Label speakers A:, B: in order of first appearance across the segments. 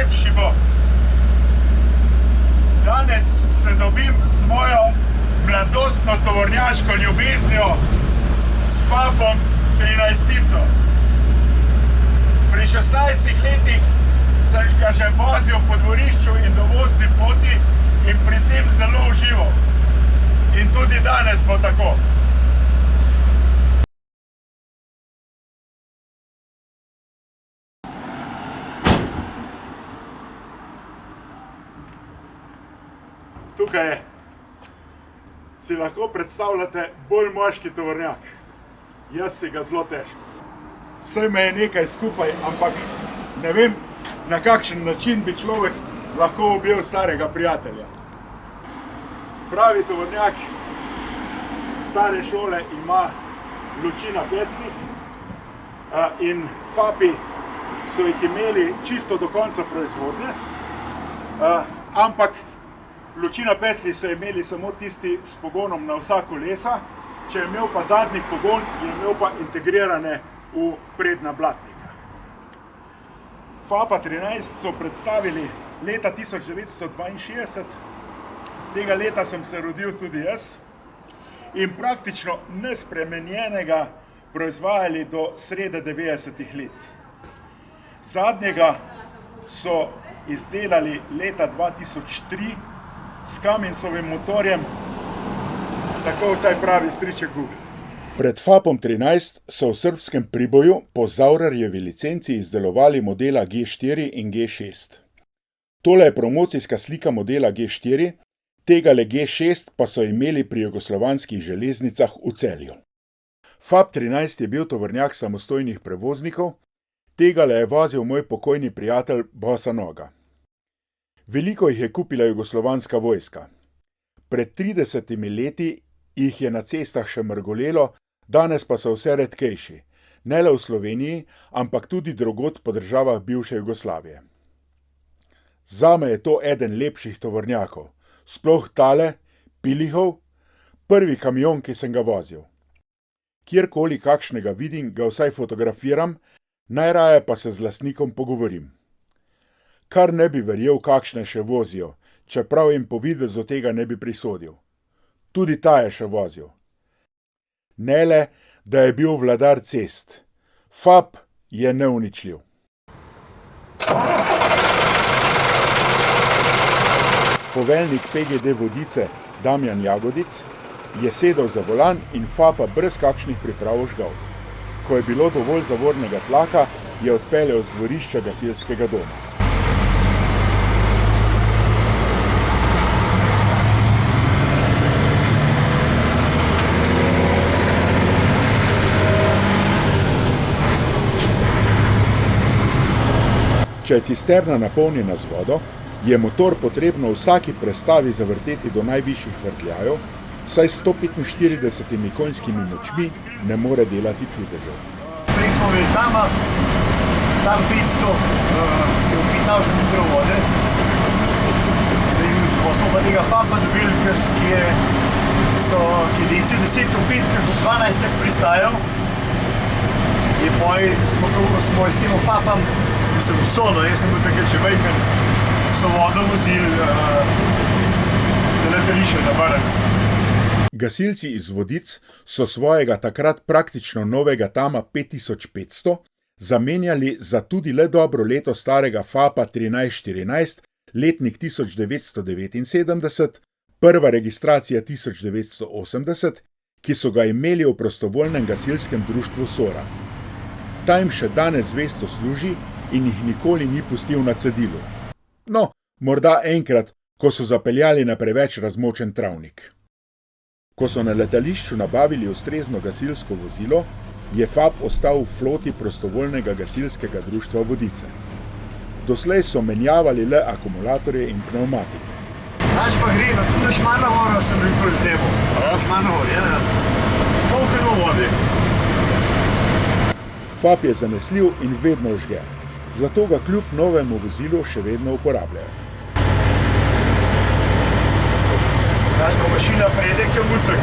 A: najlepši bo. Danes se dobim z mojo mladostno tovornjaško ljubeznijo s Fabom 13-tico. Pri 16 letih sem ga že vozil po dvorišču in dovozni poti in pri tem zelo užival. In tudi danes bo tako. Tukaj je. Si lahko predstavljate bolj moški tovornjak. Jaz si ga zelo težko. Saj me je nekaj skupaj, ampak ne vem, na kakšen način bi človek lahko ubil starega prijatelja. Pravi tovornjak stare šole ima luči na pecljih in Fabi so jih imeli čisto do konca proizvodnje, ampak luči na pecljih so imeli samo tisti s pogonom na vsa kolesa, če je imel pa zadnji pogon, je imel pa integrirane v prednja blatnika. Faba 13 so predstavili leta 1962, tega leta sem se rodil tudi jaz, in praktično nespremenjenega proizvajali do srede 90-ih let. Zadnjega so izdelali leta 2003 s Cumminsovim motorjem, tako vsaj pravi striček Google. Pred Fabom 13 so v srbskem Priboju po Zaurarjevi licenci izdelovali modela G4 in G6. Tole je promocijska slika modela G4, tegale G6 pa so imeli pri jugoslovanskih železnicah v Celju. Fab 13 je bil tovornjak samostojnih prevoznikov, tegale je vozil moj pokojni prijatelj Bosa Noga. Veliko jih je kupila jugoslovanska vojska. Pred 30 leti jih je na cestah še mrgolelo, danes pa so vse redkejši, ne le v Sloveniji, ampak tudi drugod po državah bivše Jugoslavije. Zame je to eden lepših tovornjakov, sploh tale, Pilihov, prvi kamion, ki sem ga vozil. Kjerkoli kakšnega vidim, ga vsaj fotografiram, najraje pa se z lastnikom pogovorim. Kar ne bi verjel, kakšne še vozijo, čeprav jim po videzu tega ne bi prisodil. Tudi ta je še vozil. Ne le, da je bil vladar cest. Fab je neuničljiv. Poveljnik PGD Vodice Damjan Jagodic je sedel za volan in Faba brez kakšnih priprav žgal. Ko je bilo dovolj zavornega tlaka, je odpeljal z dvorišča gasilskega doma. Če je cisterna napolnjena z vodo, je motor potrebno v vsaki prestavi zavrteti do najvišjih vrtljajev, saj s 145 konjskimi močmi ne more delati čudežev.
B: Prej smo bili tam 500 litrov vode. Ko smo pa tega Faba dobili, ki je DC 10 ker 12 pristajal, je poj, smo s tem Fabom, sem v solo, jaz sem bil takrat še vejken, so vodo vozili na letališče na Brn.
A: Gasilci iz Vodic so svojega takrat praktično novega Tama 5500 zamenjali za tudi le dobro leto starega Faba 1314, letnik 1979, prva registracija 1980, ki so ga imeli v prostovoljnem gasilskem društvu Sora. Ta jim še danes zvesto služi in jih nikoli ni pustil na cedilu. No, morda enkrat, ko so zapeljali na preveč razmočen travnik. Ko so na letališču nabavili ustrezno gasilsko vozilo, je Fab ostal v floti prostovoljnega gasilskega društva Vodice. Doslej so menjavali le akumulatorje in pneumatike.
B: Naš pa gre, tudi Šmarnogoro sem bil prvi z nebo. Šmarnogor, ja. Spolhajmo vodi.
A: Fab je zanesljiv in vedno žge. Zato ga kljub novemu vozilu še vedno uporabljajo.
B: Naš pa mašina prede k mucek.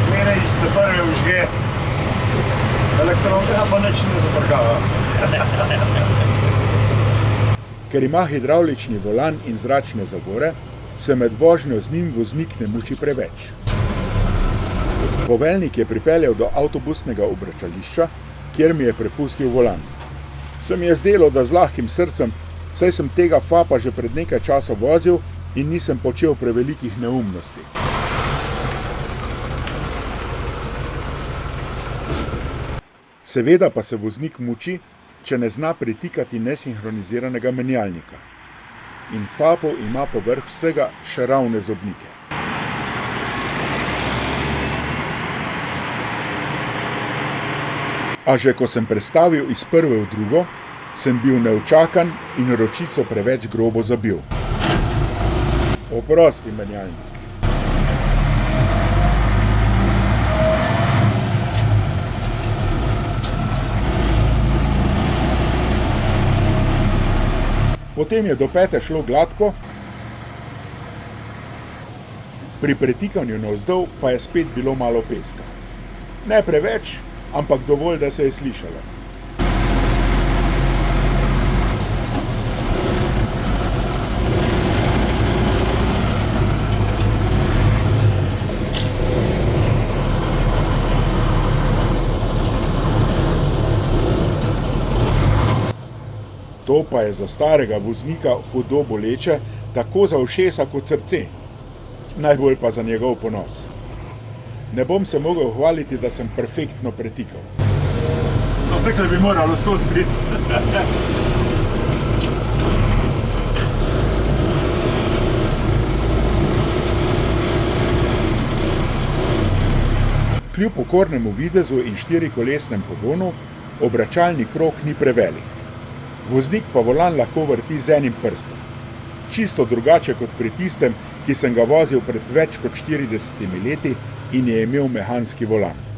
B: Zmeraj iz te prve užge. Elektronka pa nič ne zaprgava.
A: Ker ima hidravlični volan in zračne zavore, se med vožnjo z njim voznik ne muči preveč. Poveljnik je pripeljal do avtobusnega obračališča, kjer mi je prepustil volan. Se mi je zdelo, da z lahkim srcem, saj sem tega fapa že pred nekaj časa vozil in nisem počel prevelikih neumnosti. Seveda pa se voznik muči, če ne zna pritikati nesinhroniziranega menjalnika. In fapov ima povrh vsega še ravne zobnike. A že ko sem prestavil iz prve v drugo, sem bil neučakan in ročico preveč grobo zabil. Oprosti, menjalnik. Potem je do pete šlo gladko, pri pretikanju navzdol pa je spet bilo malo peska. Ne preveč, ampak dovolj, da se je slišalo. To pa je za starega voznika hudo boleče, tako za ušesa kot srce. Najbolj pa za njegov ponos. Ne bom se mogel hvaliti, da sem perfektno pretikal.
C: No, takle bi moralo skozi biti.
A: Kljub okornemu videzu in štirikolesnem pogonu, obračalni krog ni prevelik. Voznik pa volan lahko vrti z enim prstom. Čisto drugače kot pri tistem, ki sem ga vozil pred več kot 40 leti in je imel mehanski volan.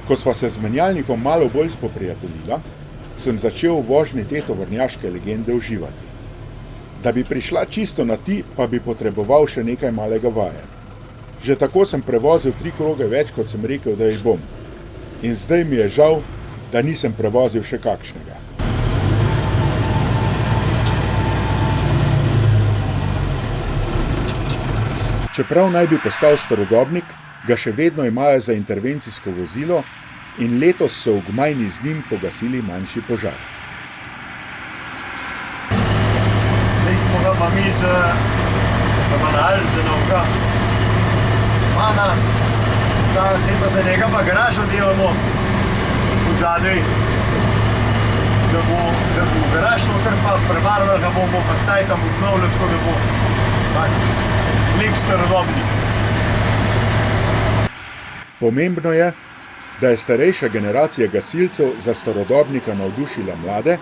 A: Ko sva se z menjalnikom malo bolj spoprijateljila, sem začel v vožnji te tovornjaške legende uživati. Da bi prišla čisto na ti, pa bi potreboval še nekaj malega vaje. Že tako sem prevozil 3 kroge več, kot sem rekel, da jih bom. In zdaj mi je žal, da nisem prevozil še kakšnega. Čeprav naj bi postal starodobnik, ga še vedno imajo za intervencijsko vozilo in letos so v Gmajni z njim pogasili manjši požar.
B: Zdaj smo ga pa mi zamanali za novega mana, zdaj pa za njega pa garažo delamo od zadaj, da bo garaž noter pa prebarvali ga bomo, pa staj tam obnovili, tako da bo tak lep starodobnik.
A: Pomembno je, da je starejša generacija gasilcev za starodobnika navdušila mlade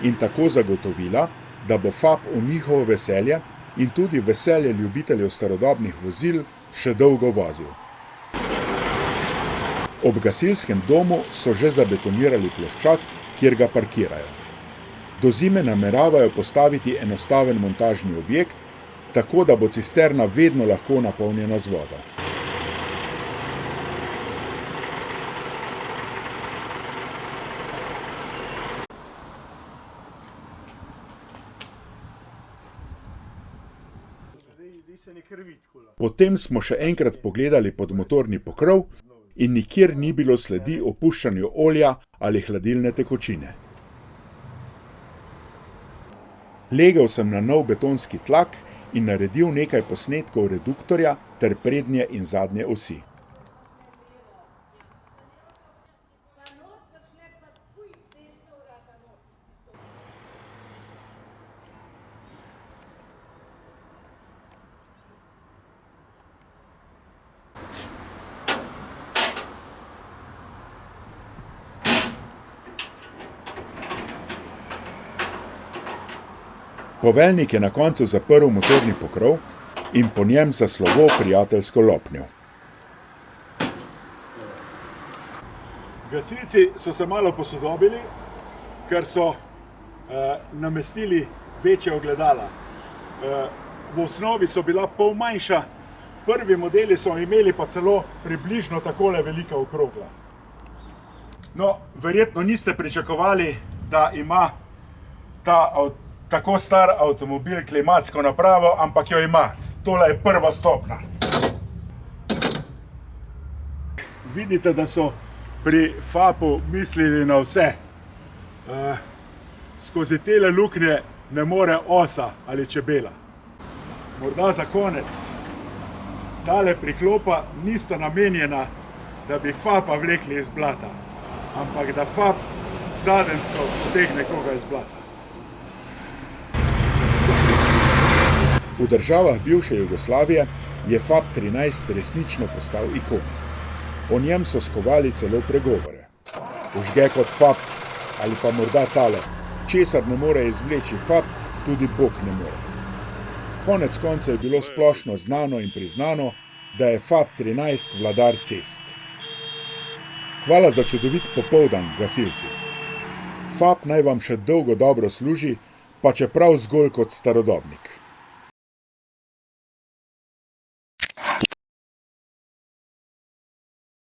A: in tako zagotovila, da bo FAP v njihovo veselje in tudi veselje ljubiteljev starodobnih vozil še dolgo vozil. Ob gasilskem domu so že zabetonirali ploščad, kjer ga parkirajo. Do zime nameravajo postaviti enostaven montažni objekt, tako da bo cisterna vedno lahko napolnjena z vodo. Potem smo še enkrat pogledali pod motorni pokrov in nikjer ni bilo sledi opuščanju olja ali hladilne tekočine. Legel sem na nov betonski tlak in naredil nekaj posnetkov reduktorja ter prednje in zadnje osi. Poveljnik je na koncu zaprl motorni pokrov in po njem zasloval prijateljsko lopnjo.
C: Gasilci so se malo posodobili, ker so namestili večja ogledala. V osnovi so bila pol manjša, prvi modeli so imeli pa celo približno takole velika okrogla. No, verjetno niste pričakovali, da ima tako star avtomobil klimatsko napravo, ampak jo ima. Tole je prva stopnja. Vidite, da so pri FAP-u mislili na vse. Skozi tele luknje ne more osa ali čebela. Morda za konec, tale priklopa nista namenjena, da bi FAP-a vlekli iz blata, ampak da FAP zadensko potegne koga iz blata.
A: V državah bivše Jugoslavije je FAP 13 resnično postal ikona. O njem so skovali celo pregovore. Užge kot FAP ali pa morda tale, česar ne more izvleči FAP, tudi Bog ne more. Konec konca je bilo splošno znano in priznano, da je FAP 13 vladar cest. Hvala za čudovit popoldan, gasilci. FAP naj vam še dolgo dobro služi, pa čeprav zgolj kot starodobnik.